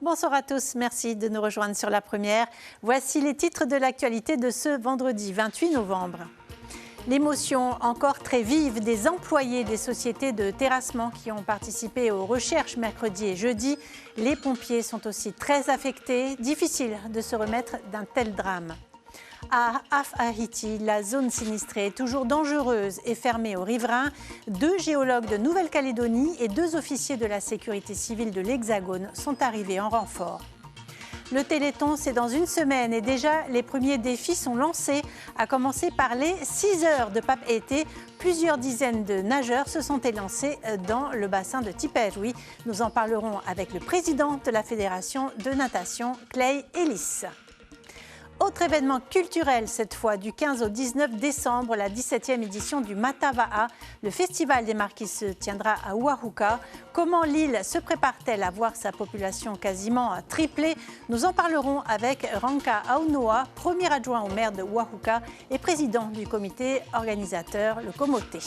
Bonsoir à tous, merci de nous rejoindre sur La Première. Voici les titres de l'actualité de ce vendredi 28 novembre. L'émotion encore très vive des employés des sociétés de terrassement qui ont participé aux recherches mercredi et jeudi. Les pompiers sont aussi très affectés. Difficile de se remettre d'un tel drame. À Af-Haïti, la zone sinistrée est toujours dangereuse et fermée aux riverains. 2 géologues de Nouvelle-Calédonie et 2 officiers de la sécurité civile de l'Hexagone sont arrivés en renfort. Le Téléthon, c'est dans une semaine et déjà les premiers défis sont lancés, à commencer par les 6 heures de Papeete. Plusieurs dizaines de nageurs se sont élancés dans le bassin de Tipperary. Nous en parlerons avec le président de la Fédération de natation, Clay Ellis. Autre événement culturel cette fois, du 15 au 19 décembre, la 17e édition du Matava'a. Le festival des marquis se tiendra à Oahuka. Comment l'île se prépare-t-elle à voir sa population quasiment tripler? Nous en parlerons avec Ranka Aunoa, premier adjoint au maire de Oahuka et président du comité organisateur, le Komoté.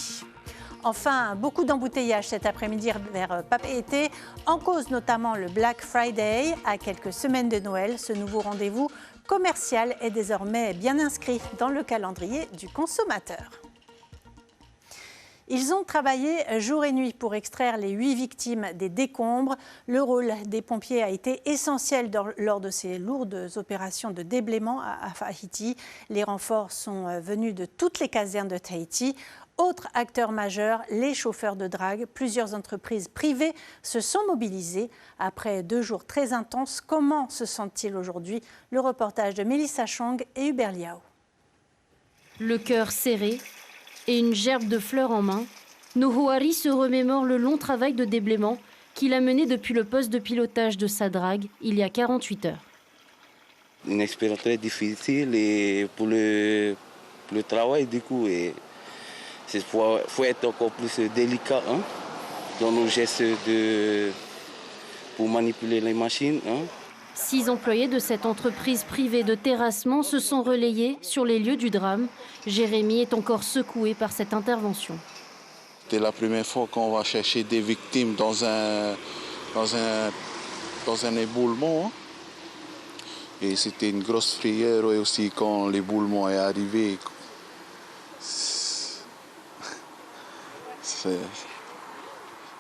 Enfin, beaucoup d'embouteillages cet après-midi vers Papeete, en cause notamment le Black Friday. À quelques semaines de Noël, ce nouveau rendez-vous commercial est désormais bien inscrit dans le calendrier du consommateur. Ils ont travaillé jour et nuit pour extraire les 8 victimes des décombres. Le rôle des pompiers a été essentiel lors de ces lourdes opérations de déblaiement à Haïti. Les renforts sont venus de toutes les casernes de Tahiti. Autre acteur majeur, les chauffeurs de drague. Plusieurs entreprises privées se sont mobilisées. Après 2 jours très intenses, comment se sentent-ils aujourd'hui? Le reportage de Mélissa Chong et Hubert Liao. Le cœur serré et une gerbe de fleurs en main, Nohoari se remémore le long travail de déblaiement qu'il a mené depuis le poste de pilotage de sa drague il y a 48 heures. Une expérience très difficile et pour le travail du coup. Il faut être encore plus délicat dans nos gestes pour manipuler les machines. 6 employés de cette entreprise privée de terrassement se sont relayés sur les lieux du drame. Jérémy est encore secoué par cette intervention. C'était la première fois qu'on va chercher des victimes dans un éboulement. Et c'était une grosse frayeur et aussi quand l'éboulement est arrivé.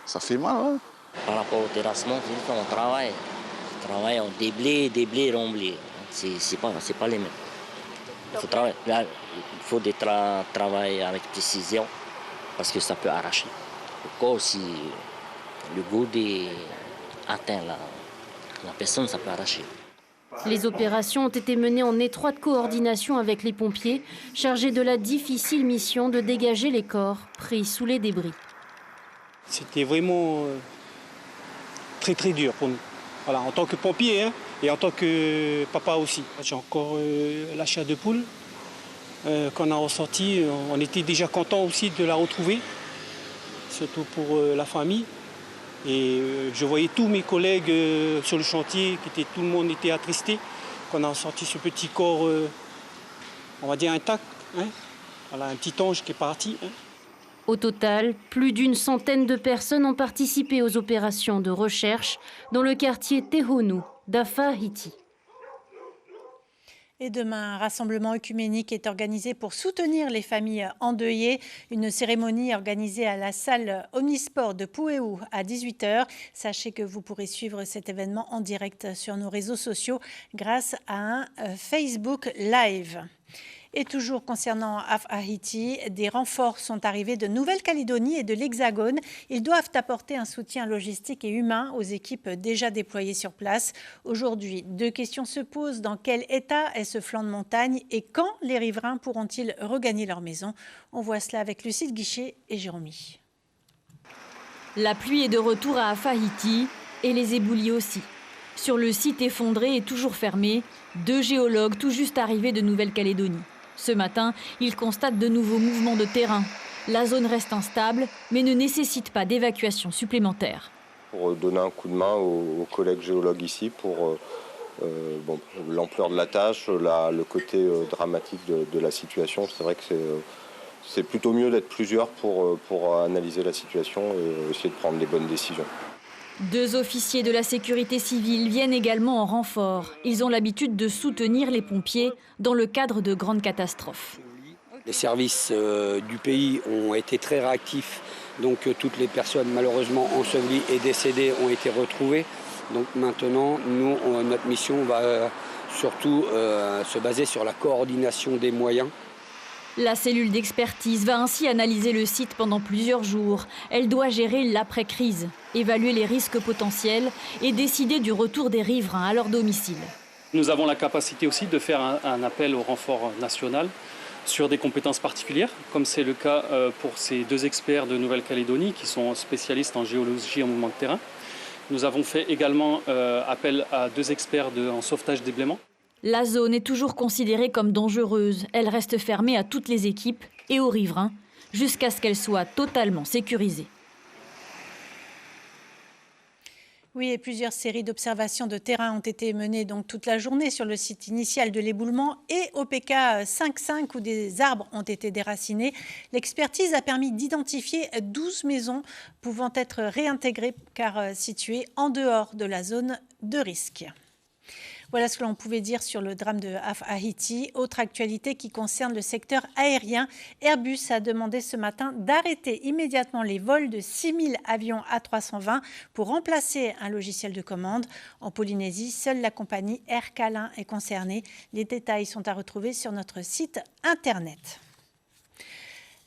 Ça fait mal. Par rapport au terrassement, on travaille. On travaille en déblai, remblai. C'est pas les mêmes. Il faut travailler avec précision parce que ça peut arracher. Encore si le goût est atteint la personne, ça peut arracher. Les opérations ont été menées en étroite coordination avec les pompiers, chargés de la difficile mission de dégager les corps pris sous les débris. C'était vraiment très très dur pour nous. Voilà, en tant que pompier et en tant que papa aussi. J'ai encore l'achat de poule qu'on a ressorti. On était déjà content aussi de la retrouver, surtout pour la famille. Et je voyais tous mes collègues sur le chantier, tout le monde était attristé qu'on a sorti ce petit corps, on va dire intact. Voilà, un petit ange qui est parti. Au total, plus d'une centaine de personnes ont participé aux opérations de recherche dans le quartier Tehonu d'Af-Haïti. Et demain, un rassemblement œcuménique est organisé pour soutenir les familles endeuillées. Une cérémonie organisée à la salle Omnisport de Puéou à 18h. Sachez que vous pourrez suivre cet événement en direct sur nos réseaux sociaux grâce à un Facebook Live. Et toujours concernant Af-Haïti, des renforts sont arrivés de Nouvelle-Calédonie et de l'Hexagone. Ils doivent apporter un soutien logistique et humain aux équipes déjà déployées sur place. Aujourd'hui, 2 questions se posent. Dans quel état est ce flanc de montagne et quand les riverains pourront-ils regagner leur maison? On voit cela avec Lucille Guichet et Jérômy. La pluie est de retour à Af-Haïti et les éboulis aussi. Sur le site effondré et toujours fermé, 2 géologues tout juste arrivés de Nouvelle-Calédonie. Ce matin, ils constatent de nouveaux mouvements de terrain. La zone reste instable, mais ne nécessite pas d'évacuation supplémentaire. Pour donner un coup de main aux collègues géologues ici pour l'ampleur de la tâche, le côté dramatique de la situation. C'est vrai que c'est plutôt mieux d'être plusieurs pour analyser la situation et essayer de prendre les bonnes décisions. 2 officiers de la sécurité civile viennent également en renfort. Ils ont l'habitude de soutenir les pompiers dans le cadre de grandes catastrophes. Les services du pays ont été très réactifs, donc toutes les personnes malheureusement ensevelies et décédées ont été retrouvées. Donc maintenant, nous, notre mission va surtout se baser sur la coordination des moyens. La cellule d'expertise va ainsi analyser le site pendant plusieurs jours. Elle doit gérer l'après-crise, évaluer les risques potentiels et décider du retour des riverains à leur domicile. Nous avons la capacité aussi de faire un appel au renfort national sur des compétences particulières, comme c'est le cas pour ces 2 experts de Nouvelle-Calédonie qui sont spécialistes en géologie et en mouvement de terrain. Nous avons fait également appel à 2 experts en sauvetage déblaiement. La zone est toujours considérée comme dangereuse. Elle reste fermée à toutes les équipes et aux riverains jusqu'à ce qu'elle soit totalement sécurisée. Oui, et plusieurs séries d'observations de terrain ont été menées donc toute la journée sur le site initial de l'éboulement et au PK 5.5 où des arbres ont été déracinés. L'expertise a permis d'identifier 12 maisons pouvant être réintégrées car situées en dehors de la zone de risque. Voilà ce que l'on pouvait dire sur le drame de Haïti. Autre actualité qui concerne le secteur aérien. Airbus a demandé ce matin d'arrêter immédiatement les vols de 6000 avions A320 pour remplacer un logiciel de commande. En Polynésie, seule la compagnie Air Calin est concernée. Les détails sont à retrouver sur notre site internet.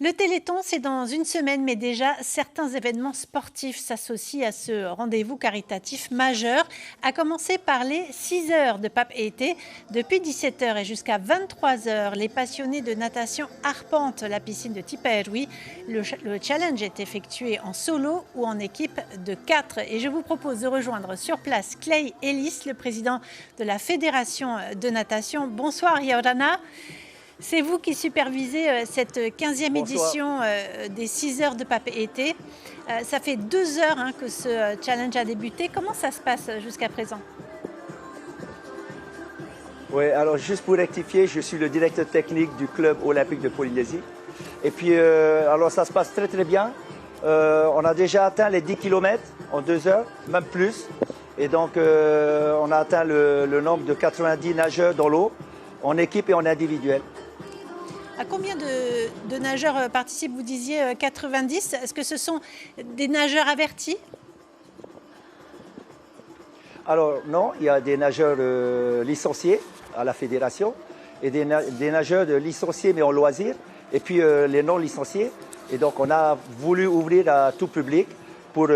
Le Téléthon, c'est dans une semaine, mais déjà, certains événements sportifs s'associent à ce rendez-vous caritatif majeur, à commencer par les 6 heures de Papeete. Depuis 17h et jusqu'à 23h, les passionnés de natation arpentent la piscine de Tipaerui. Le challenge est effectué en solo ou en équipe de 4. Et je vous propose de rejoindre sur place Clay Ellis, le président de la Fédération de natation. Bonsoir, Yaurana. C'est vous qui supervisez cette 15e édition des 6 heures de Papeete. Ça fait 2 heures que ce challenge a débuté. Comment ça se passe jusqu'à présent? Oui, alors juste pour rectifier, je suis le directeur technique du club olympique de Polynésie. Et puis, alors ça se passe très très bien. On a déjà atteint les 10 km en 2 heures, même plus. Et donc, on a atteint le nombre de 90 nageurs dans l'eau, en équipe et en individuel. À combien de nageurs participent? Vous disiez 90. Est-ce que ce sont des nageurs avertis? Alors non, il y a des nageurs licenciés à la fédération et des nageurs licenciés mais en loisir. Et puis les non licenciés. Et donc on a voulu ouvrir à tout public pour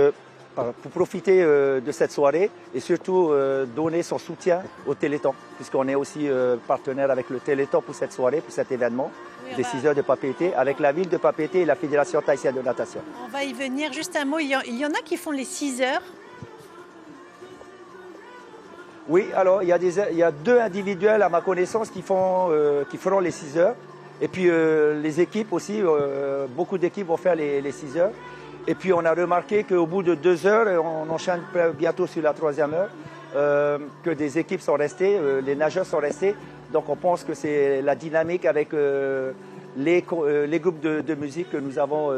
profiter de cette soirée et surtout donner son soutien au Téléthon, puisqu'on est aussi partenaire avec le Téléthon pour cette soirée, pour cet événement des 6 heures de Papeete, avec la ville de Papeete et la Fédération thaïtienne de natation. On va y venir. Juste un mot, il y en a qui font les 6 heures. Oui, alors il y a 2 individuels à ma connaissance qui feront les 6 heures. Et puis les équipes aussi, beaucoup d'équipes vont faire les 6 heures. Et puis on a remarqué qu'au bout de 2 heures, on enchaîne bientôt sur la 3e heure, que des équipes sont restées, les nageurs sont restés. Donc on pense que c'est la dynamique avec les groupes de musique que nous avons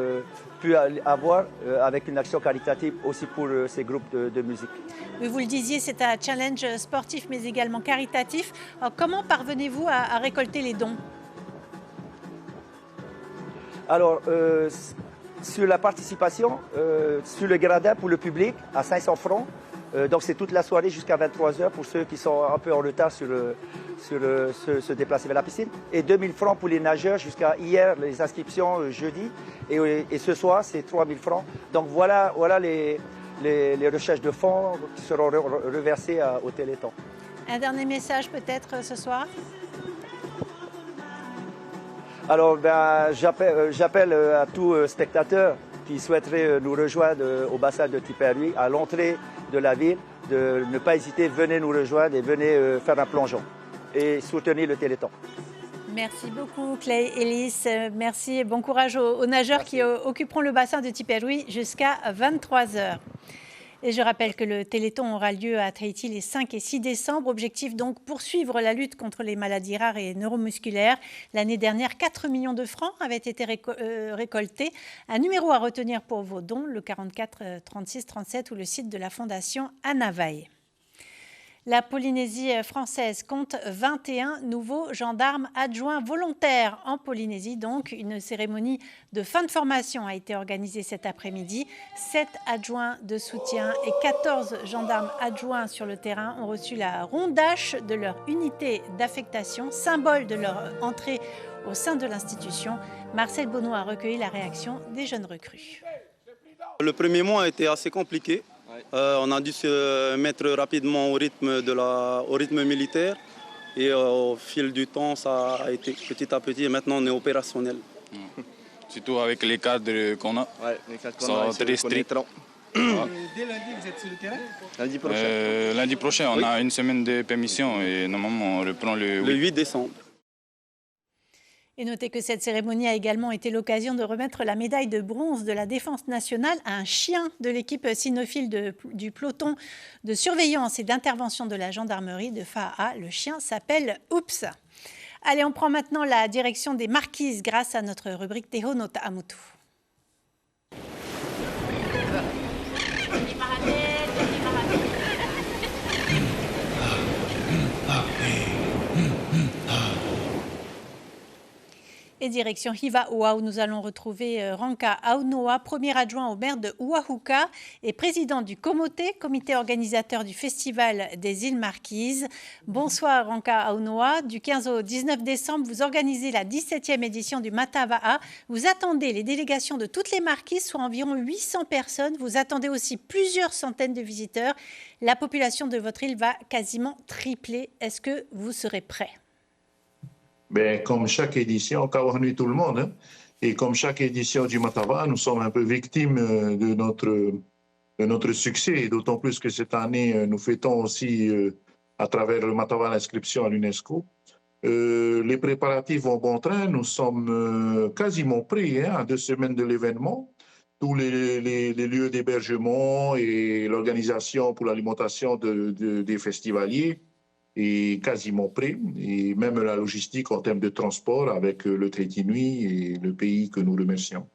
pu avoir avec une action caritative aussi pour ces groupes de musique. Oui, vous le disiez, c'est un challenge sportif mais également caritatif. Alors, comment parvenez-vous à récolter les dons? Alors, sur la participation, sur le gradin pour le public, à 500 francs. Donc c'est toute la soirée jusqu'à 23h pour ceux qui sont un peu en retard sur se déplacer vers la piscine. Et 2000 francs pour les nageurs jusqu'à hier, les inscriptions jeudi. Et ce soir, c'est 3000 francs. Donc voilà les recherches de fonds qui seront reversées au Téléthon. Un dernier message peut-être ce soir? Alors, j'appelle à tout spectateur qui souhaiterait nous rejoindre au bassin de Tipaerui, à l'entrée de la ville, de ne pas hésiter, venez nous rejoindre et venez faire un plongeon et soutenir le Téléthon. Merci beaucoup Clay Ellis, merci et bon courage aux nageurs qui occuperont le bassin de Tipaerui jusqu'à 23h. Et je rappelle que le Téléthon aura lieu à Tahiti les 5 et 6 décembre. Objectif donc poursuivre la lutte contre les maladies rares et neuromusculaires. L'année dernière, 4 millions de francs avaient été récoltés. Un numéro à retenir pour vos dons, le 44 36 37 ou le site de la Fondation Anavaï. La Polynésie française compte 21 nouveaux gendarmes adjoints volontaires en Polynésie. Donc, une cérémonie de fin de formation a été organisée cet après-midi. 7 adjoints de soutien et 14 gendarmes adjoints sur le terrain ont reçu la rondache de leur unité d'affectation, symbole de leur entrée au sein de l'institution. Marcel Bonneau a recueilli la réaction des jeunes recrues. Le premier mois a été assez compliqué. On a dû se mettre rapidement au rythme militaire et au fil du temps, ça a été petit à petit et maintenant on est opérationnel. Surtout avec les cadres qu'on a, les cadres sont très stricts. Dès lundi, vous êtes sur le terrain? Lundi prochain. Lundi prochain, on a une semaine de permission et normalement on reprend le 8 décembre. Et notez que cette cérémonie a également été l'occasion de remettre la médaille de bronze de la Défense nationale à un chien de l'équipe cynophile du peloton de surveillance et d'intervention de la gendarmerie de Fa'a. Le chien s'appelle Oups. Allez, on prend maintenant la direction des Marquises grâce à notre rubrique Teho no Ta'amutu. Et direction Hivaoa où nous allons retrouver Ranka Aunoa, premier adjoint au maire de Oahuka et président du Komoté, comité organisateur du Festival des îles Marquises. Bonsoir Ranka Aunoa. Du 15 au 19 décembre, vous organisez la 17e édition du Matava'a. Vous attendez les délégations de toutes les Marquises, soit environ 800 personnes. Vous attendez aussi plusieurs centaines de visiteurs. La population de votre île va quasiment tripler. Est-ce que vous serez prêts ? Ben, comme chaque édition, Kawanui tout le monde, hein, et comme chaque édition du Matava'a, nous sommes un peu victimes de notre succès, d'autant plus que cette année, nous fêtons aussi, à travers le Matava'a, l'inscription à l'UNESCO. Les préparatifs vont bon train, nous sommes quasiment prêts à 2 semaines de l'événement. Tous les lieux d'hébergement et l'organisation pour l'alimentation des festivaliers est quasiment prêt, et même la logistique en termes de transport avec le Tahiti Nui et le pays que nous remercions.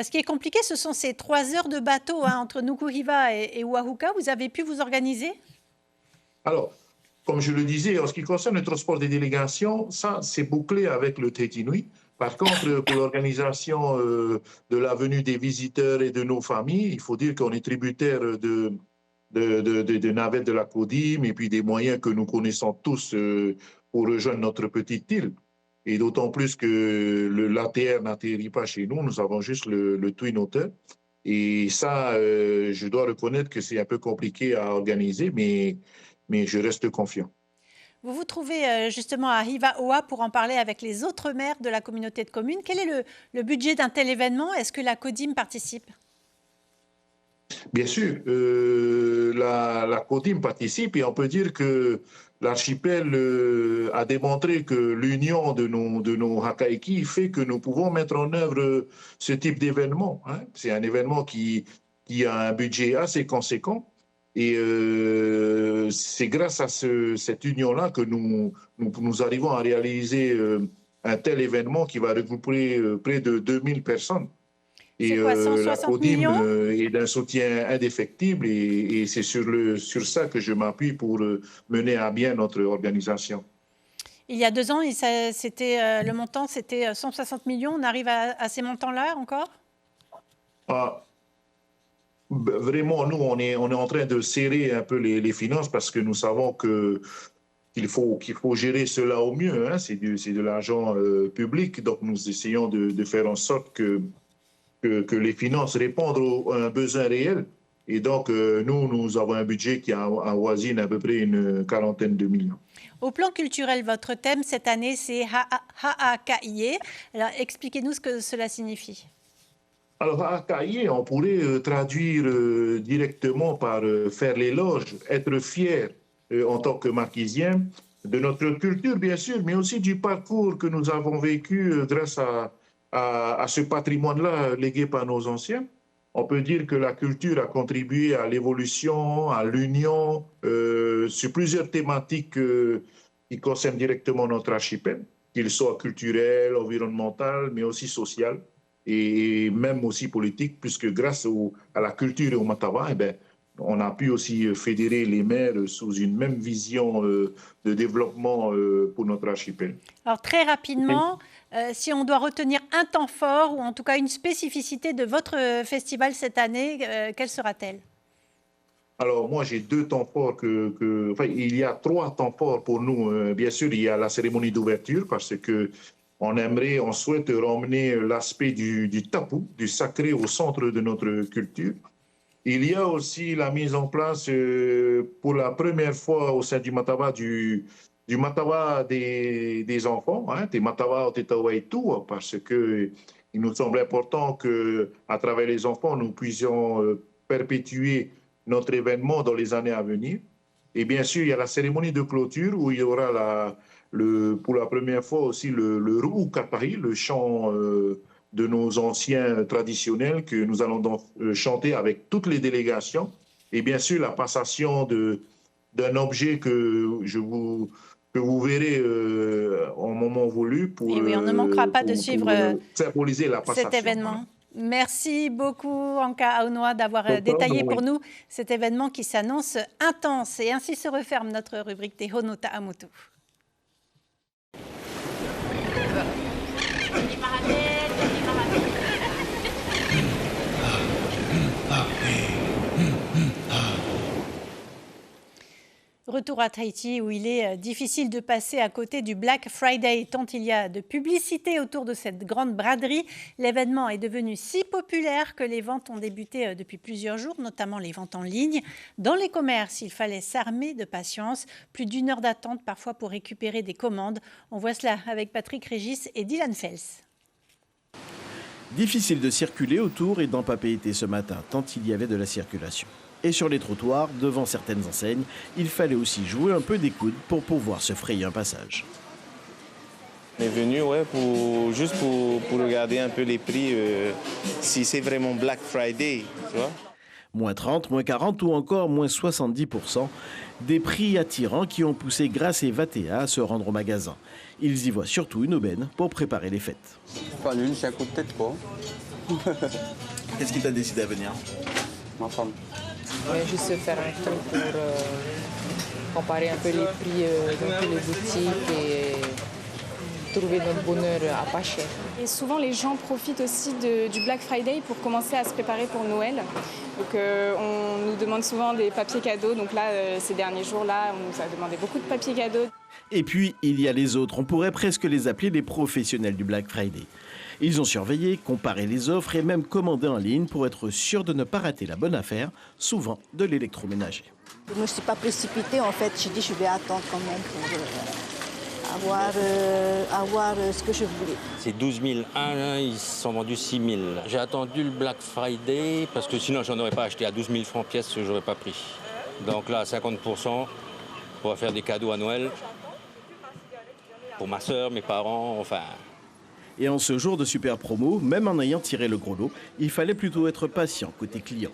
Ce qui est compliqué, ce sont ces 3 heures de bateau entre Nukuhiva et Oahuka. Vous avez pu vous organiser? Alors, comme je le disais, en ce qui concerne le transport des délégations, ça, c'est bouclé avec le Tahiti Nui. Par contre, pour l'organisation de la venue des visiteurs et de nos familles, il faut dire qu'on est tributaire de navettes de la CODIM et puis des moyens que nous connaissons tous pour rejoindre notre petite île. Et d'autant plus que l'ATR n'atterrit pas chez nous, nous avons juste le Twin Otter. Et ça, je dois reconnaître que c'est un peu compliqué à organiser, mais je reste confiant. Vous vous trouvez justement à Hivaoa pour en parler avec les autres maires de la communauté de communes. Quel est le budget d'un tel événement? Est-ce que la CODIM participe? Bien sûr, la CODIM participe et on peut dire que l'archipel a démontré que l'union de nos hakaiki fait que nous pouvons mettre en œuvre ce type d'événement. Hein. C'est un événement qui a un budget assez conséquent et c'est grâce à cette union-là que nous arrivons à réaliser un tel événement qui va regrouper près de 2000 personnes. Et la CODIM est d'un soutien indéfectible et c'est sur ça que je m'appuie pour mener à bien notre organisation. Il y a 2 ans, le montant, c'était 160 millions. On arrive à ces montants-là encore? Vraiment, nous, on est en train de serrer un peu les finances parce que nous savons qu'il faut gérer cela au mieux. Hein. C'est de l'argent public, donc nous essayons de faire en sorte que les finances répondent à un besoin réel. Et donc, nous avons un budget qui avoisine à peu près une 40aine de millions. Au plan culturel, votre thème cette année, c'est Ha'akaie. Alors, expliquez-nous ce que cela signifie. Alors, Ha'akaie, on pourrait traduire directement par faire l'éloge, être fier en tant que marquisien de notre culture, bien sûr, mais aussi du parcours que nous avons vécu grâce à ce patrimoine-là légué par nos anciens. on peut dire que la culture a contribué à l'évolution, à l'union, sur plusieurs thématiques qui concernent directement notre archipel, qu'ils soient culturels, environnementaux, mais aussi social et même aussi politique, puisque grâce à la culture et au Matawa, eh bien, on a pu aussi fédérer les maires sous une même vision de développement pour notre archipel. Alors très rapidement, si on doit retenir un temps fort ou en tout cas une spécificité de votre festival cette année, quelle sera-t-elle? Alors moi j'ai deux temps forts, enfin, il y a trois temps forts pour nous. Bien sûr, il y a la cérémonie d'ouverture parce que on souhaite ramener l'aspect du tapu, du sacré au centre de notre culture. Il y a aussi la mise en place pour la première fois au sein du Matawa du Matawa des enfants, hein, des Matawa au Tetawa et tout, parce qu'il nous semble important qu'à travers les enfants, nous puissions perpétuer notre événement dans les années à venir. Et bien sûr, il y a la cérémonie de clôture où il y aura pour la première fois aussi le Ruu Katari, le chant de nos anciens traditionnels que nous allons donc chanter avec toutes les délégations. Et bien sûr, la passation d'un objet que vous verrez en moment voulu pour, et oui, on ne manquera pas de suivre symboliser la passation. Cet événement. Merci beaucoup, Anka Aonoa, d'avoir détaillé pour nous cet événement qui s'annonce intense. Et ainsi se referme notre rubrique des Hono Ta'amutu. Retour à Tahiti où il est difficile de passer à côté du Black Friday tant il y a de publicité autour de cette grande braderie. L'événement est devenu si populaire que les ventes ont débuté depuis plusieurs jours, notamment les ventes en ligne. Dans les commerces, il fallait s'armer de patience. Plus d'1 heure d'attente parfois pour récupérer des commandes. On voit cela avec Patrick Régis et Dylan Fels. Difficile de circuler autour et dans Papeete ce matin, tant il y avait de la circulation. Et sur les trottoirs, devant certaines enseignes, il fallait aussi jouer un peu des coudes pour pouvoir se frayer un passage. On est venu juste pour regarder un peu les prix, si c'est vraiment Black Friday, tu vois. Moins 30, moins 40 ou encore moins 70%. Des prix attirants qui ont poussé Grace et Vatea à se rendre au magasin. Ils y voient surtout une aubaine pour préparer les fêtes. Pas l'une, c'est un coup de tête, quoi. Qu'est-ce qui t'a décidé à venir? Ma femme. Juste faire un tour pour comparer un peu les prix dans toutes les boutiques et trouver notre bonheur à pas cher. Et souvent, les gens profitent aussi du Black Friday pour commencer à se préparer pour Noël. Donc, on nous demande souvent des papiers cadeaux. Donc là, ces derniers jours-là, on nous a demandé beaucoup de papiers cadeaux. Et puis, il y a les autres. On pourrait presque les appeler les professionnels du Black Friday. Ils ont surveillé, comparé les offres et même commandé en ligne pour être sûr de ne pas rater la bonne affaire, souvent de l'électroménager. Je ne me suis pas précipitée, en fait. J'ai dit je vais attendre quand même pour avoir ce que je voulais. C'est 12 000. Ils sont vendus 6 000. J'ai attendu le Black Friday parce que sinon je n'en aurais pas acheté à 12 000 francs pièce, je n'aurais pas pris. Donc là, à 50%, on va faire des cadeaux à Noël pour ma soeur, mes parents, enfin... Et en ce jour de super promo, même en ayant tiré le gros lot, il fallait plutôt être patient côté client.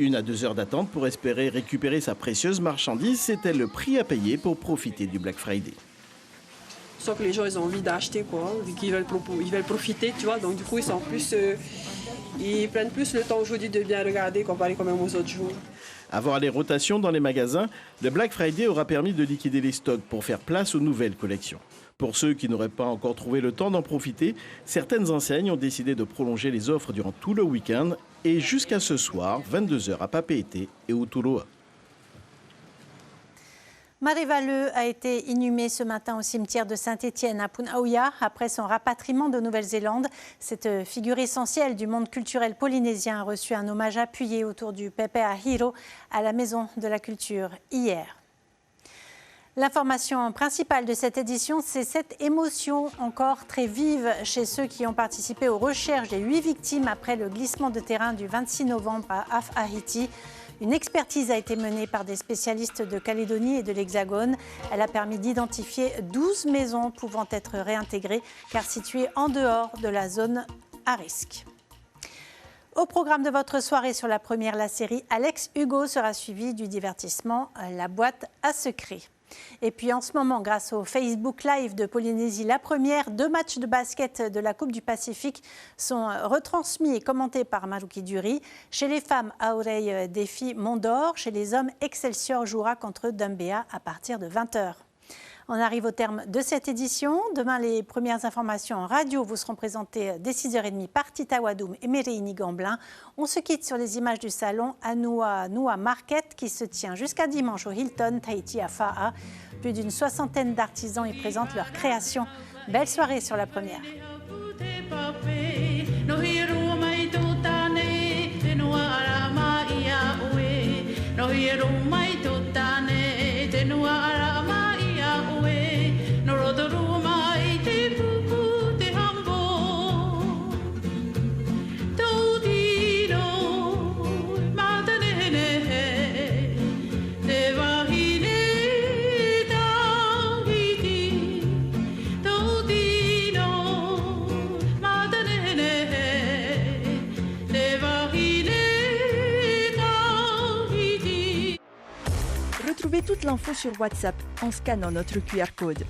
1 à 2 heures d'attente pour espérer récupérer sa précieuse marchandise, c'était le prix à payer pour profiter du Black Friday. Soit que les gens ils ont envie d'acheter, quoi, qu'ils veulent profiter, tu vois, donc du coup ils sont plus, ils prennent plus le temps aujourd'hui de bien regarder comparé quand même aux autres jours. Avoir les rotations dans les magasins, le Black Friday aura permis de liquider les stocks pour faire place aux nouvelles collections. Pour ceux qui n'auraient pas encore trouvé le temps d'en profiter, certaines enseignes ont décidé de prolonger les offres durant tout le week-end et jusqu'à ce soir, 22h à Papeete et Uturoa. Mareva Leu a été inhumée ce matin au cimetière de Saint-Étienne à Punaouia après son rapatriement de Nouvelle-Zélande. Cette figure essentielle du monde culturel polynésien a reçu un hommage appuyé autour du Pepe Ahiro à la Maison de la Culture hier. L'information principale de cette édition, c'est cette émotion encore très vive chez ceux qui ont participé aux recherches des 8 victimes après le glissement de terrain du 26 novembre à Af-Ahiti. Une expertise a été menée par des spécialistes de Calédonie et de l'Hexagone. Elle a permis d'identifier 12 maisons pouvant être réintégrées car situées en dehors de la zone à risque. Au programme de votre soirée sur la première, la série Alex Hugo sera suivie du divertissement La boîte à secrets. Et puis en ce moment, grâce au Facebook Live de Polynésie La Première, 2 matchs de basket de la Coupe du Pacifique sont retransmis et commentés par Maruki Duri. Chez les femmes, Aurei défie Mondor. Chez les hommes, Excelsior jouera contre Dumbéa à partir de 20h. On arrive au terme de cette édition. Demain, les premières informations en radio vous seront présentées dès 6h30 par Tita Wadoum et Méréini Gamblin. On se quitte sur les images du salon Anua Market qui se tient jusqu'à dimanche au Hilton Tahiti à Fa'a. Plus d'une 60aine d'artisans y présentent leurs créations. Belle soirée sur la première. Retrouvez toute l'info sur WhatsApp en scannant notre QR code.